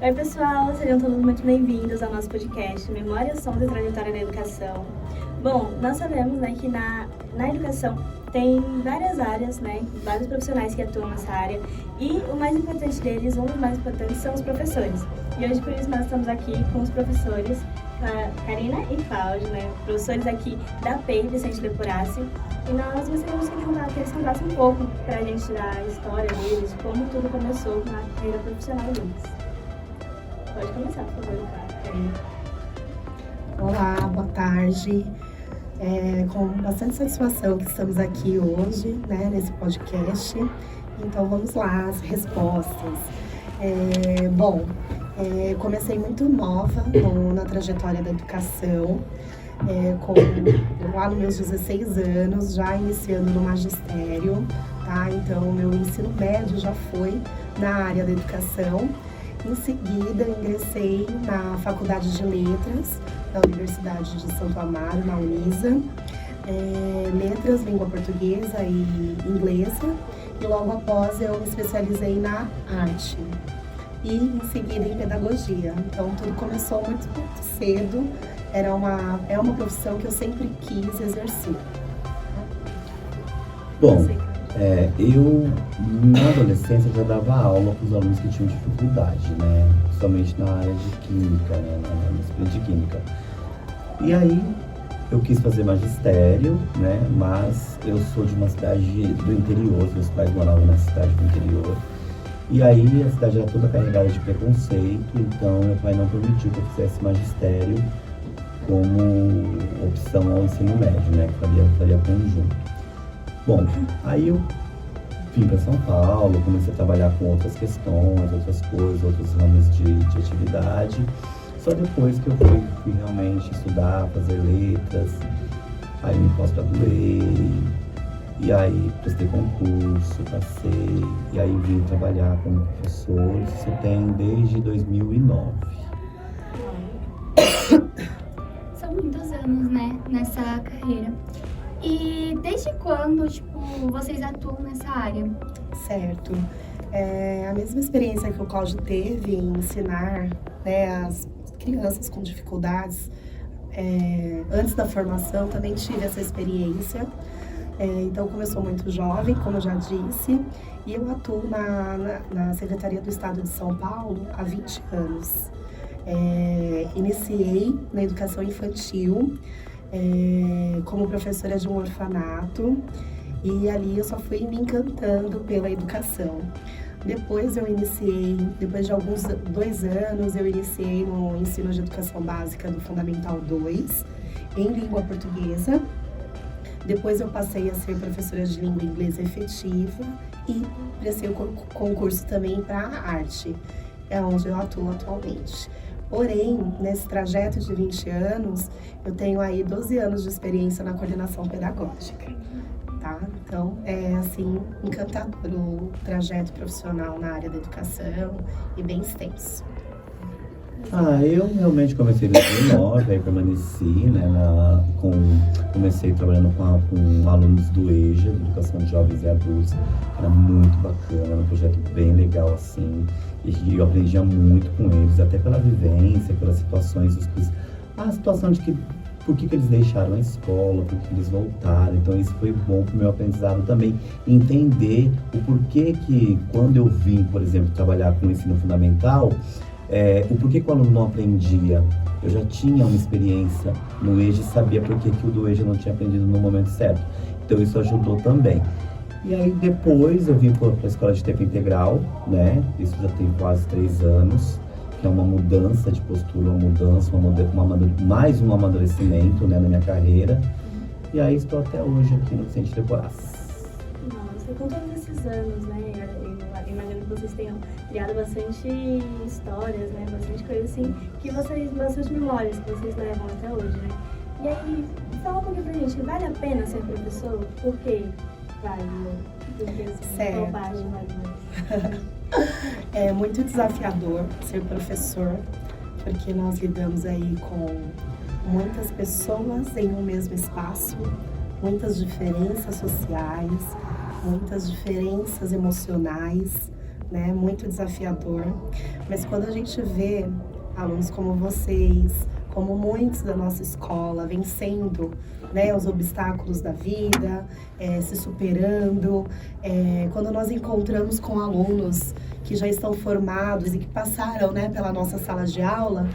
Oi pessoal, sejam todos muito bem-vindos ao nosso podcast Memórias, Sons e Trajetória da Educação. Bom, nós sabemos, né, que na educação tem várias áreas, né, vários profissionais que atuam nessa área e o mais importante deles, um dos mais importantes, são os professores. E hoje por isso nós estamos aqui com os professores Karina e Cláudio, né, professores aqui da PEI Vicente Leporassi. E nós gostaríamos que eles contassem um pouco para a gente da história deles, como tudo começou na carreira profissional deles. Pode começar, por favor, Karina. Olá, boa tarde. Com bastante satisfação que estamos aqui hoje, né, nesse podcast. Então vamos lá, as respostas. Comecei muito nova na trajetória da educação, lá nos meus 16 anos, já iniciando no magistério, tá? Então meu ensino médio já foi na área da educação. Em seguida, ingressei na Faculdade de Letras da Universidade de Santo Amaro, na Unisa, Letras, Língua Portuguesa e Inglesa, e logo após eu me especializei na arte e em seguida em pedagogia. Então tudo começou muito cedo, é uma profissão que eu sempre quis exercer. Bom, eu na adolescência já dava aula para os alunos que tinham dificuldade, né? Principalmente na área de química, né? Na disciplina de química. E aí eu quis fazer magistério, né? Mas eu sou de uma cidade do interior, meus pais moravam na cidade do interior. E aí a cidade era toda carregada de preconceito, então meu pai não permitiu que eu fizesse magistério como opção ao ensino médio, né? Que faria conjunto. Bom, aí eu vim para São Paulo, comecei a trabalhar com outras questões, outras coisas, outros ramos de atividade. Só depois que eu fui realmente estudar, fazer letras, aí me pós-graduei, e aí prestei concurso, passei, e aí vim trabalhar como professor, isso tem desde 2009. São muitos anos, né, nessa carreira. E desde quando, vocês atuam nessa área? Certo. A mesma experiência que o Cláudio teve em ensinar, né, as crianças com dificuldades, antes da formação também tive essa experiência. Então começou muito jovem, como eu já disse, e eu atuo na Secretaria do Estado de São Paulo há 20 anos. Iniciei na educação infantil, como professora de um orfanato, e ali eu só fui me encantando pela educação. Depois de alguns 2 anos, eu iniciei no ensino de educação básica do Fundamental 2, em língua portuguesa. Depois eu passei a ser professora de língua inglesa efetiva e prestei o concurso também para a arte, onde eu atuo atualmente. Porém, nesse trajeto de 20 anos, eu tenho aí 12 anos de experiência na coordenação pedagógica, tá? Então, encantador o trajeto profissional na área da educação e bem extenso. Eu realmente comecei em 2009, aí permaneci, né, comecei trabalhando com alunos do EJA, Educação de Jovens e Adultos, que era muito bacana, um projeto bem legal, assim, e eu aprendia muito com eles, até pela vivência, pelas situações, a situação de por que eles deixaram a escola, por que eles voltaram, então isso foi bom para o meu aprendizado também, entender o porquê que, quando eu vim, por exemplo, trabalhar com o ensino fundamental, o porquê que o aluno não aprendia. Eu já tinha uma experiência no EJA e sabia por que o do EJA não tinha aprendido no momento certo. Então isso ajudou também. E aí depois eu vim para a escola de tempo integral, né? Isso já tem quase 3 anos, que é uma mudança de postura, mais um amadurecimento, né, na minha carreira. E aí estou até hoje aqui no Vicente Leporassi. Nossa, com todos esses anos, né? Eu imagino que vocês tenham criado bastante histórias, né? Bastante coisas assim, bastante memórias que vocês levam até hoje, né? E aí, fala um pouquinho pra gente, vale a pena ser professor? Por quê? Vale, porque assim, qual parte vale mais? É muito desafiador ser professor, porque nós lidamos aí com muitas pessoas em um mesmo espaço, muitas diferenças sociais, muitas diferenças emocionais, né? Muito desafiador. Mas quando a gente vê alunos como vocês, como muitos da nossa escola, vencendo, né, os obstáculos da vida, se superando, quando nós encontramos com alunos que já estão formados e que passaram, né, pela nossa sala de aula,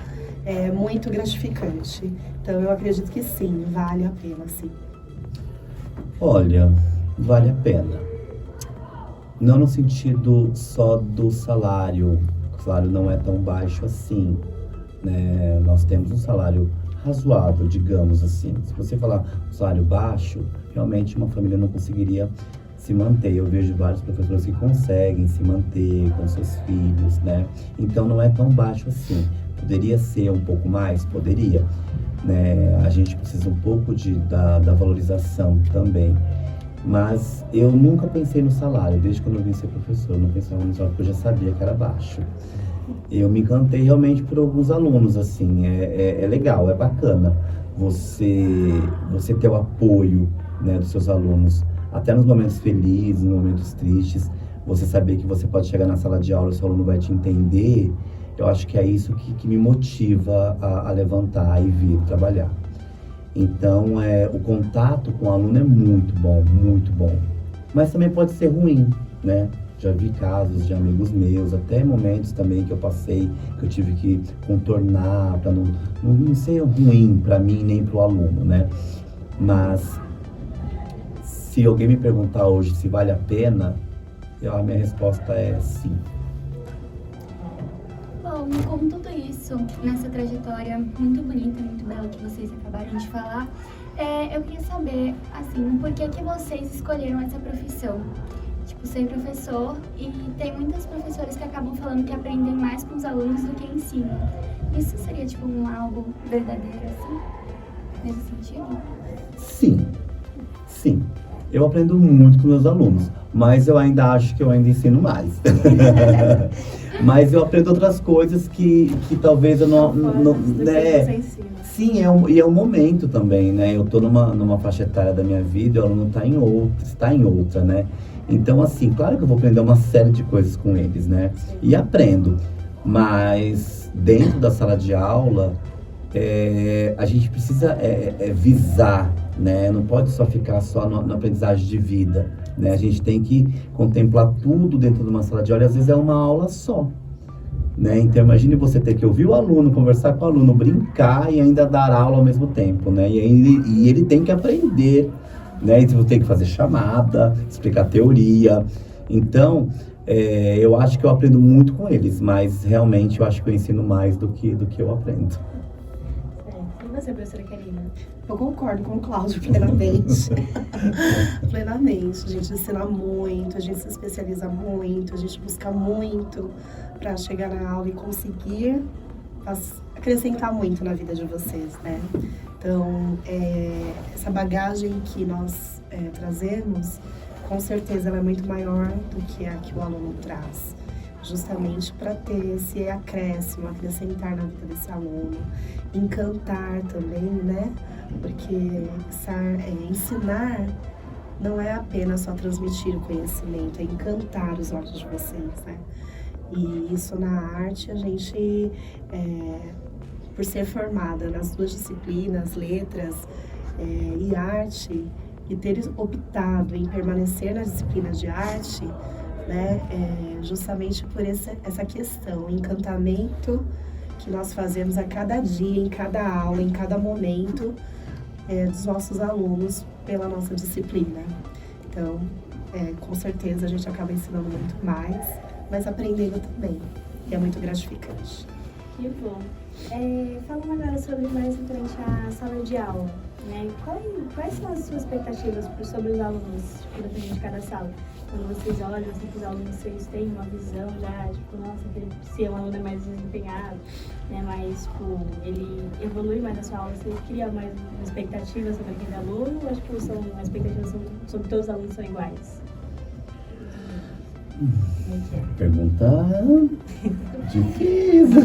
é muito gratificante. Então, eu acredito que sim, vale a pena, sim. Olha, vale a pena. Não no sentido só do salário. O salário não é tão baixo assim, né? Nós temos um salário razoável, digamos assim. Se você falar um salário baixo, realmente uma família não conseguiria se manter. Eu vejo vários professores que conseguem se manter com seus filhos, né? Então não é tão baixo assim. Poderia ser um pouco mais? Poderia. Né? A gente precisa um pouco da valorização também. Mas eu nunca pensei no salário, desde quando eu vim ser professor. Eu não pensava no salário porque eu já sabia que era baixo. Eu me encantei realmente por alguns alunos, assim. É legal, é bacana você ter o apoio, né, dos seus alunos. Até nos momentos felizes, nos momentos tristes, você saber que você pode chegar na sala de aula e o seu aluno vai te entender. Eu acho que é isso que me motiva a levantar e vir trabalhar. Então, o contato com o aluno é muito bom. Mas também pode ser ruim, né? Já vi casos de amigos meus, até momentos também que eu passei, que eu tive que contornar para não ser ruim para mim nem para o aluno, né? Mas, se alguém me perguntar hoje se vale a pena, a minha resposta é sim. Bom, com tudo isso, nessa trajetória muito bonita, muito bela que vocês acabaram de falar, eu queria saber, assim, por que vocês escolheram essa profissão? Tipo, ser professor, e tem muitas professoras que acabam falando que aprendem mais com os alunos do que ensinam. Isso seria, tipo, algo verdadeiro, assim, nesse sentido? Sim. Eu aprendo muito com meus alunos, mas eu ainda acho que eu ainda ensino mais. Mas eu aprendo outras coisas que talvez eu não né? Sim, e é um momento também, né? Eu tô numa faixa etária da minha vida e o aluno está em outra, né? Então, assim, claro que eu vou aprender uma série de coisas com eles, né? E aprendo, mas dentro da sala de aula, a gente precisa visar, né? Não pode só ficar só na aprendizagem de vida, né? A gente tem que contemplar tudo dentro de uma sala de aula, e às vezes é uma aula só, né? Então imagine você ter que ouvir o aluno, conversar com o aluno, brincar e ainda dar aula ao mesmo tempo, né? E ele tem que aprender, né? E você tem que fazer chamada, explicar teoria. Então, eu acho que eu aprendo muito com eles, mas realmente eu acho que eu ensino mais do que eu aprendo. E você, professora Karina? Eu concordo com o Cláudio plenamente. Plenamente. A gente ensina muito, a gente se especializa muito, a gente busca muito para chegar na aula e conseguir acrescentar muito na vida de vocês, né? Então, essa bagagem que nós trazemos, com certeza ela é muito maior do que a que o aluno traz. Justamente para ter esse acréscimo, acrescentar na vida desse aluno, encantar também, né? Porque ensinar não é apenas só transmitir o conhecimento, é encantar os olhos de vocês, né? E isso na arte, a gente, por ser formada nas duas disciplinas, letras e arte, e ter optado em permanecer nas disciplinas de arte, né, justamente por essa questão, o encantamento que nós fazemos a cada dia, em cada aula, em cada momento dos nossos alunos pela nossa disciplina. Então, com certeza a gente acaba ensinando muito mais, mas aprendendo também, e é muito gratificante. Que bom. Falando agora sobre mais referente à sala de aula, né? Quais são as suas expectativas sobre os alunos, tipo, dependendo de cada sala? Quando vocês olham, assim, que os alunos, vocês têm uma visão já, tipo, nossa, se o aluno é mais desempenhado, né? Mas, tipo, ele evolui mais na sua aula, você cria mais uma expectativa sobre aquele aluno, ou, tipo, as expectativas sobre todos os alunos são iguais? Pergunta difícil.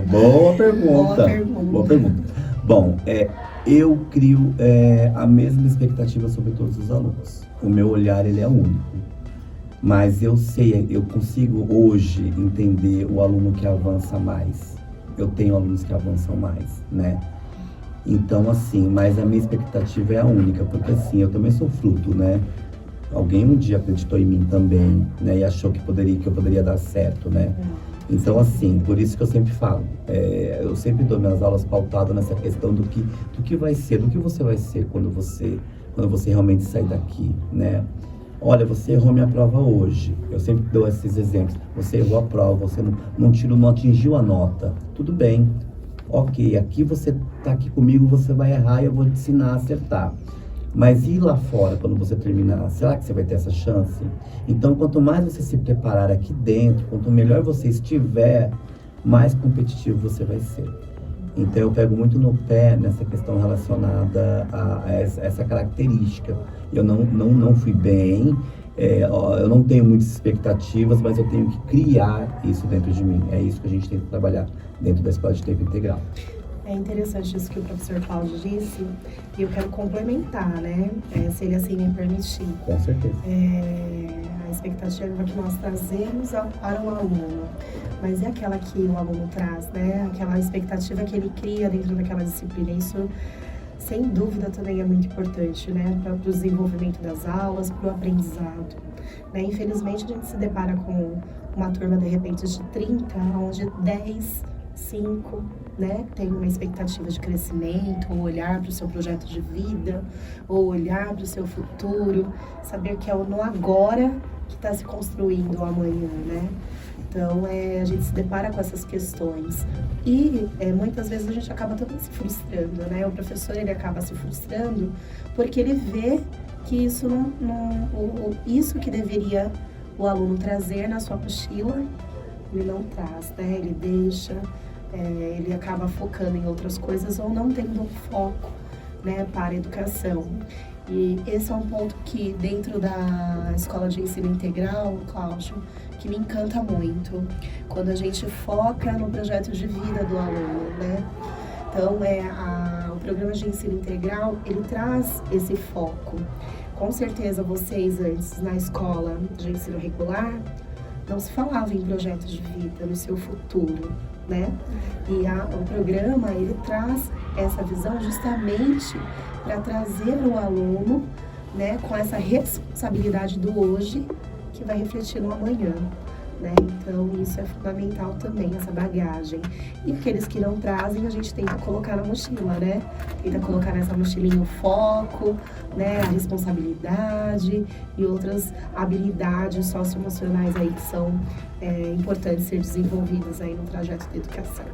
Boa pergunta. Bom, eu crio a mesma expectativa sobre todos os alunos. O meu olhar, ele é único. Mas eu sei, eu consigo hoje entender o aluno que avança mais. Eu tenho alunos que avançam mais, né? Então, assim, mas a minha expectativa é a única, porque assim, eu também sou fruto, né? Alguém um dia acreditou em mim também, né? E achou que eu poderia dar certo, né? Então, assim, por isso que eu sempre falo, eu sempre dou minhas aulas pautadas nessa questão do que vai ser, do que você vai ser quando você realmente sair daqui, né? Olha, você errou minha prova hoje. Eu sempre dou esses exemplos. Você errou a prova, você não atingiu a nota. Tudo bem. Ok, aqui você tá aqui comigo, você vai errar e eu vou te ensinar a acertar. Mas e lá fora, quando você terminar? Será que você vai ter essa chance? Então, quanto mais você se preparar aqui dentro, quanto melhor você estiver, mais competitivo você vai ser. Então, eu pego muito no pé nessa questão relacionada a essa característica. Eu não fui bem, eu não tenho muitas expectativas, mas eu tenho que criar isso dentro de mim. É isso que a gente tem que trabalhar dentro da Escola de Tempo Integral. É interessante isso que o professor Cláudio disse, e eu quero complementar, né? Se ele assim me permitir. Com certeza. A expectativa que nós trazemos para o aluno, mas é aquela que o aluno traz, né? Aquela expectativa que ele cria dentro daquela disciplina. Isso, sem dúvida, também é muito importante, né? Para o desenvolvimento das aulas, para o aprendizado. Né? Infelizmente, a gente se depara com uma turma, de repente, de 30, onde 10, 5, né, tem uma expectativa de crescimento, ou olhar para o seu projeto de vida, ou olhar para o seu futuro, saber que é no agora que está se construindo o amanhã, né? Então, a gente se depara com essas questões. E muitas vezes a gente acaba também se frustrando, né? O professor, ele acaba se frustrando porque ele vê que isso isso que deveria o aluno trazer na sua mochila, ele não traz, né? Ele deixa, ele acaba focando em outras coisas ou não tendo um foco, né, para a educação. E esse é um ponto que, dentro da Escola de Ensino Integral, Cláudio, que me encanta muito, quando a gente foca no projeto de vida do aluno, né? Então, o programa de ensino integral, ele traz esse foco. Com certeza, vocês antes, na escola de ensino regular, não se falava em projeto de vida, no seu futuro, né? E o programa, ele traz essa visão justamente para trazer o aluno, né, com essa responsabilidade do hoje, que vai refletir no amanhã, né? Então, isso é fundamental também, essa bagagem. E aqueles que não trazem, a gente tenta colocar na mochila, né? Tenta colocar nessa mochilinha o foco, né, a responsabilidade e outras habilidades socioemocionais aí que são importantes ser desenvolvidas aí no trajeto de educação.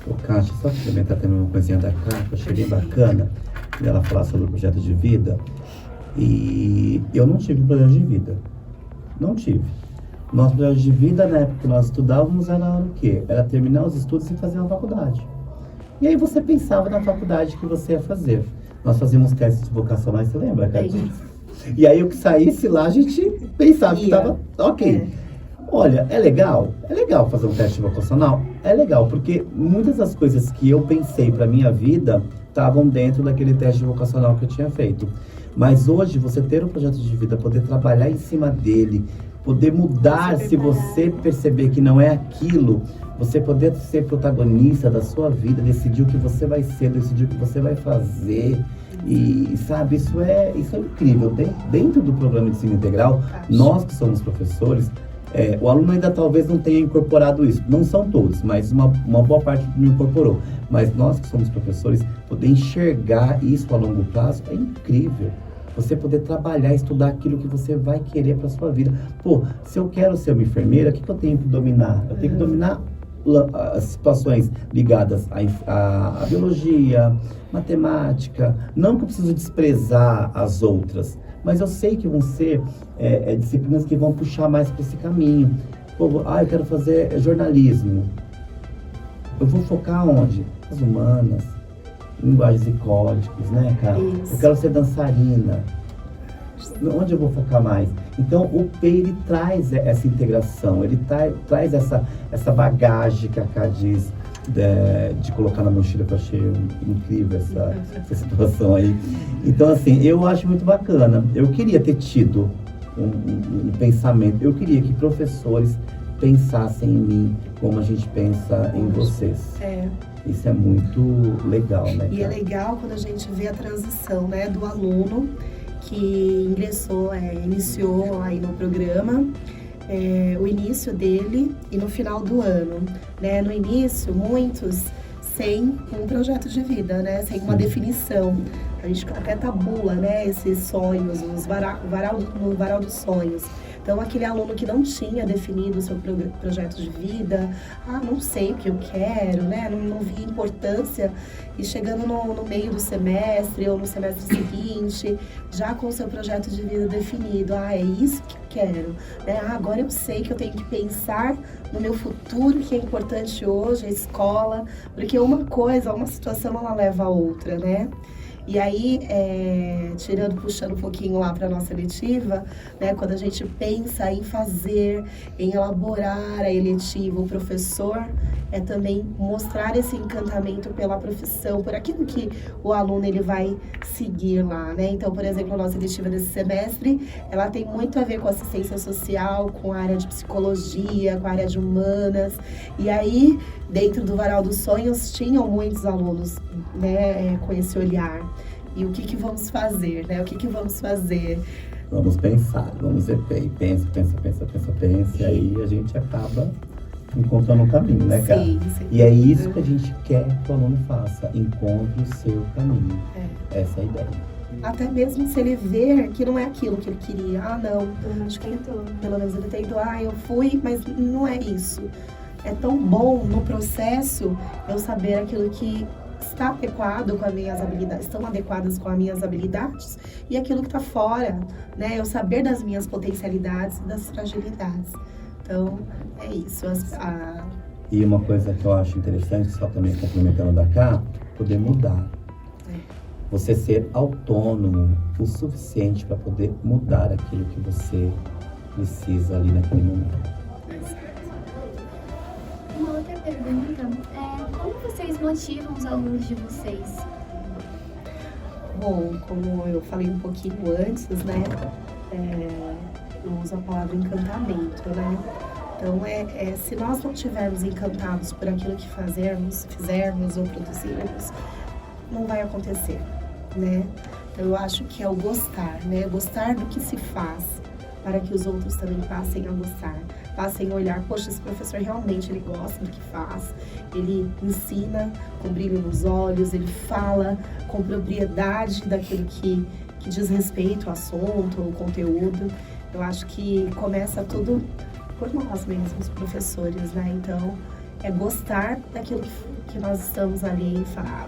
O Kátia, só complementar também uma coisinha da Kátia, eu achei bem bacana ela falar sobre o projeto de vida. E eu não tive projeto de vida. Não tive. Nosso projeto de vida, na época que nós estudávamos, era o quê? Era terminar os estudos e fazer uma faculdade. E aí você pensava na faculdade que você ia fazer. Nós fazíamos testes vocacionais, você lembra, Kátia? E aí o que saísse lá, a gente pensava que estava ok. Olha, é legal fazer um teste vocacional? É legal, porque muitas das coisas que eu pensei para minha vida estavam dentro daquele teste vocacional que eu tinha feito. Mas hoje, você ter um projeto de vida, poder trabalhar em cima dele, poder mudar se você perceber que não é aquilo, você poder ser protagonista da sua vida, decidir o que você vai ser, decidir o que você vai fazer. E, sabe, isso é incrível. Dentro do programa de ensino integral, nós que somos professores, o aluno ainda talvez não tenha incorporado isso. Não são todos, mas uma boa parte não incorporou. Mas nós que somos professores, poder enxergar isso a longo prazo é incrível. Você poder trabalhar, estudar aquilo que você vai querer para sua vida. Pô, se eu quero ser uma enfermeira, o que eu tenho que dominar? Eu tenho que dominar as situações ligadas à biologia, matemática. Não que eu preciso desprezar as outras, mas eu sei que vão ser disciplinas que vão puxar mais para esse caminho. Pô, eu quero fazer jornalismo. Eu vou focar onde? As humanas, linguagens e códigos, né, cara? Isso. Eu quero ser dançarina. Onde eu vou focar mais? Então, o P, ele traz essa integração, ele traz essa bagagem que a Ká diz de colocar na mochila, que eu achei incrível essa situação aí. Então, assim, eu acho muito bacana. Eu queria ter tido um pensamento. Eu queria que professores pensassem em mim como a gente pensa em vocês. Isso é muito legal, né? E é legal quando a gente vê a transição, né, do aluno que iniciou aí no programa, o início dele e no final do ano, né? No início, muitos sem um projeto de vida, né? Sem uma definição. A gente até tabula, né, esses sonhos, no varal dos sonhos. Então, aquele aluno que não tinha definido o seu projeto de vida, não sei o que eu quero, né? Não vi importância. E chegando no meio do semestre ou no semestre seguinte, já com o seu projeto de vida definido, é isso que eu quero, né? Agora eu sei que eu tenho que pensar no meu futuro, que é importante hoje, a escola, porque uma situação, ela leva a outra, né? E aí, puxando um pouquinho lá para a nossa eletiva, né, quando a gente pensa em fazer, em elaborar a eletiva, o professor é também mostrar esse encantamento pela profissão, por aquilo que o aluno ele vai seguir lá, né? Então, por exemplo, a nossa eletiva desse semestre, ela tem muito a ver com assistência social, com a área de psicologia, com a área de humanas. E aí, dentro do Varal dos Sonhos, tinham muitos alunos, né, com esse olhar. E o que vamos fazer, né? O que vamos fazer? Vamos pensar, vamos ver, pensa, e aí a gente acaba encontrando um caminho, né, cara? Sim. E é isso que a gente quer que o aluno faça, encontre o seu caminho. Essa é a ideia. Até mesmo se ele ver que não é aquilo que ele queria. Não. Acho que Pelo menos ele tentou, eu fui, mas não é isso. É tão bom no processo eu saber aquilo que está adequado com as minhas habilidades, estão adequadas com as minhas habilidades e aquilo que está fora, né? Eu saber das minhas potencialidades e das fragilidades. Então, é isso. E uma coisa que eu acho interessante, só também complementando da cá, poder mudar. Você ser autônomo o suficiente para poder mudar aquilo que você precisa ali naquele momento. Uma outra pergunta como vocês motivam os alunos de vocês? Bom, como eu falei um pouquinho antes, né, eu uso a palavra encantamento, né? Então, se nós não estivermos encantados por aquilo que fizermos ou produzirmos, não vai acontecer, né? Então, eu acho que é o gostar, né? Gostar do que se faz, para que os outros também passem a gostar. Passem a olhar, poxa, esse professor realmente ele gosta do que faz, ele ensina com brilho nos olhos, ele fala com propriedade daquilo que diz respeito ao assunto, ao conteúdo. Eu acho que começa tudo por nós mesmos, professores, né? Então, é gostar daquilo que nós estamos ali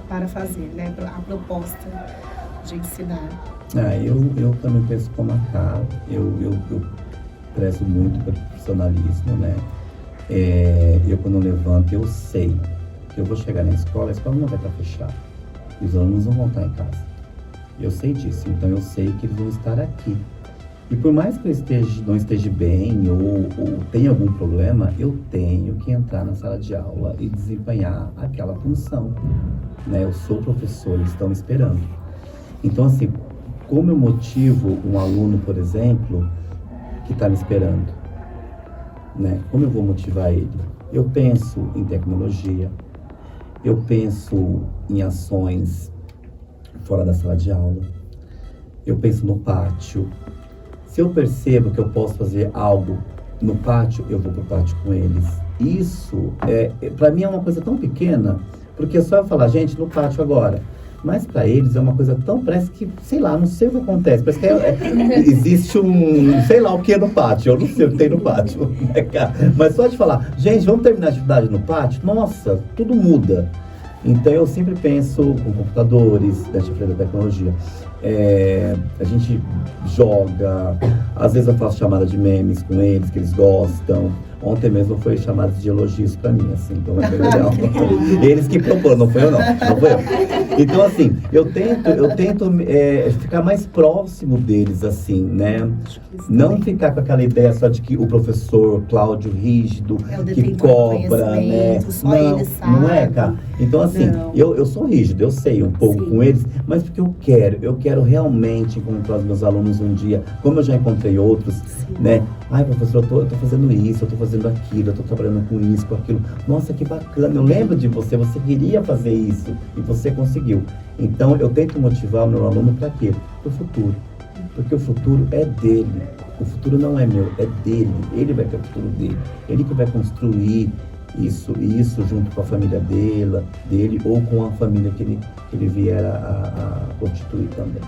para fazer, né? A proposta de ensinar. Eu também penso como a Cá, eu prezo muito pelo profissionalismo, né? Eu quando eu levanto, eu sei que eu vou chegar na escola, a escola não vai estar fechada. E os alunos não vão estar em casa. Eu sei disso, então eu sei que eles vão estar aqui. E por mais que eu não esteja bem ou tenha algum problema, eu tenho que entrar na sala de aula e desempenhar aquela função, né? Eu sou professor, eles estão esperando. Então, assim, como eu motivo um aluno, por exemplo, que está me esperando, né? Como eu vou motivar ele? Eu penso em tecnologia, eu penso em ações fora da sala de aula, eu penso no pátio. Se eu percebo que eu posso fazer algo no pátio, eu vou pro pátio com eles. Isso, para mim, é uma coisa tão pequena, porque é só eu falar, gente, no pátio agora. Mas para eles é uma coisa tão, parece que, sei lá, não sei o que acontece. Parece que existe sei lá o que é no pátio. Eu não sei o que tem no pátio. Né, cara? Mas só de falar, gente, vamos terminar a atividade no pátio? Nossa, tudo muda. Então eu sempre penso com computadores, da da tecnologia. A gente joga, às vezes eu faço chamada de memes com eles, que eles gostam. Ontem mesmo foi chamado de elogios pra mim, assim, então é bem legal. Eles que proporam, não foi eu não foi eu. Então, assim, eu tento ficar mais próximo deles, assim, né? Não ficar com aquela ideia só de que o professor Cláudio rígido, que cobra, né? Só ele sabe. Não é, cara? Então, assim, eu sou rígido, eu sei um pouco com eles, mas porque eu quero realmente encontrar os meus alunos um dia, como eu já encontrei outros, né? Ai, professor, eu tô fazendo isso, eu tô fazendo aquilo, eu tô trabalhando com isso, com aquilo. Nossa, que bacana, eu lembro de você queria fazer isso e você conseguiu. Então, eu tento motivar o meu aluno para quê? Para o futuro. Porque o futuro é dele. O futuro não é meu, é dele. Ele vai ter o futuro dele. Ele que vai construir isso junto com a família dele ou com a família que ele vier a constituir também.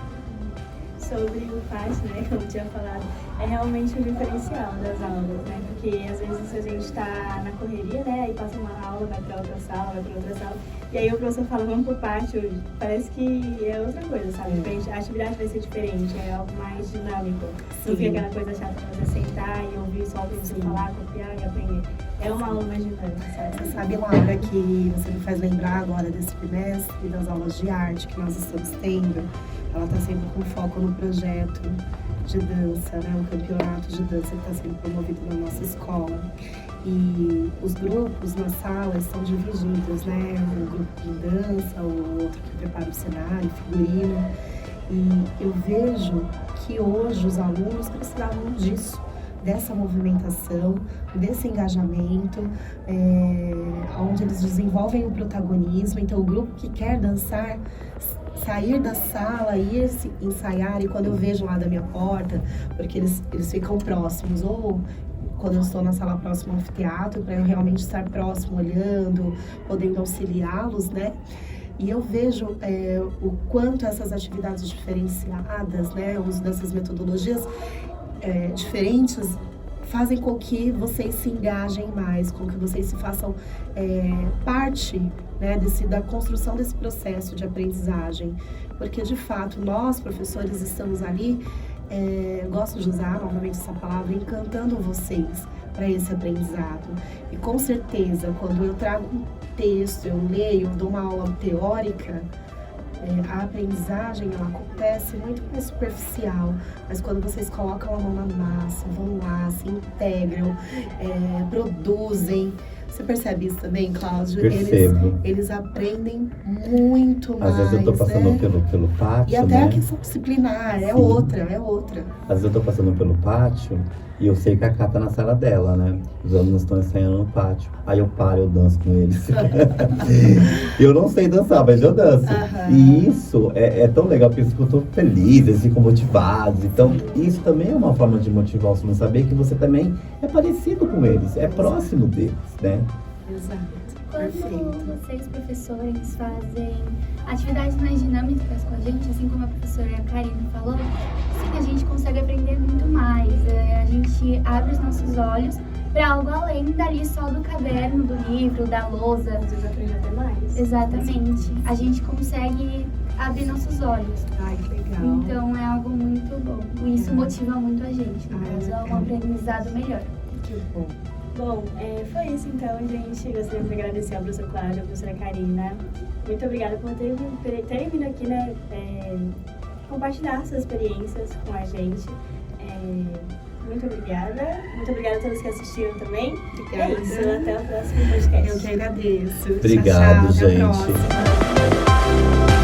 Sobre o PAT, né, como eu tinha falado, é realmente o diferencial das aulas, né? Porque às vezes a gente está na correria, né? Aí passa uma aula, vai para outra sala, e aí o professor fala, vamos pro pátio, parece que é outra coisa, sabe? A atividade vai ser diferente, é algo mais dinâmico. Não fica aquela coisa chata pra você sentar e ouvir só o professor falar, copiar e aprender. É uma aula mais dinâmica, sabe? Você sabe, Laura, que você me faz lembrar agora desse trimestre, das aulas de arte que nós estamos tendo. Ela está sempre com foco no projeto de dança, né? O campeonato de dança que está sendo promovido na nossa escola. E os grupos na sala estão divididos, né? Um grupo de dança, o outro que prepara o cenário, figurino. E eu vejo que hoje os alunos precisavam disso, dessa movimentação, desse engajamento, onde eles desenvolvem o protagonismo. Então, o grupo que quer dançar, sair da sala, ir se ensaiar, e quando eu vejo lá da minha porta, porque eles ficam próximos, ou quando eu estou na sala próxima ao anfiteatro, para eu realmente estar próximo, olhando, podendo auxiliá-los, né? E eu vejo o quanto essas atividades diferenciadas, né, o uso dessas metodologias diferentes, fazem com que vocês se engajem mais, com que vocês se façam parte, né, da construção desse processo de aprendizagem. Porque, de fato, nós, professores, estamos ali, gosto de usar novamente essa palavra, encantando vocês para esse aprendizado. E, com certeza, quando eu trago um texto, eu leio, eu dou uma aula teórica, a aprendizagem ela acontece muito mais superficial, mas quando vocês colocam a mão na massa, vão lá, se integram, produzem. Você percebe isso também, Cláudio? Percebo. Eles aprendem muito mais. Às vezes eu tô passando pelo pátio, e até né? a questão disciplinar, é outra. Às vezes eu tô passando pelo pátio e eu sei que a Cá tá na sala dela, né? Os alunos estão ensaiando no pátio. Aí eu paro, eu danço com eles. Eu não sei dançar, mas eu danço. E isso é tão legal, porque eles ficam felizes, eles ficam motivados. Então, isso também é uma forma de motivar os alunos, saber que você também é parecido com eles, é próximo deles, né? Exato. Quando vocês, professores, fazem atividades mais dinâmicas com a gente, assim como a professora Karina falou, sim, a gente consegue aprender muito mais. A gente abre os nossos olhos para algo além dali só do caderno, do livro, da lousa. Às vezes aprende até mais. Exatamente. A gente consegue abrir nossos olhos. Ai, que legal. Então é algo muito bom. E isso motiva muito a gente. No caso, é um aprendizado melhor. Que bom. Bom, foi isso então, gente. Gostaria de agradecer ao professor Cláudio, à professora Karina. Muito obrigada por terem vindo aqui, né, compartilhar suas experiências com a gente. Muito obrigada. Muito obrigada a todos que assistiram também. Obrigada. É isso, até o próximo podcast. Eu que agradeço. Obrigado, tchau, gente. Até a próxima.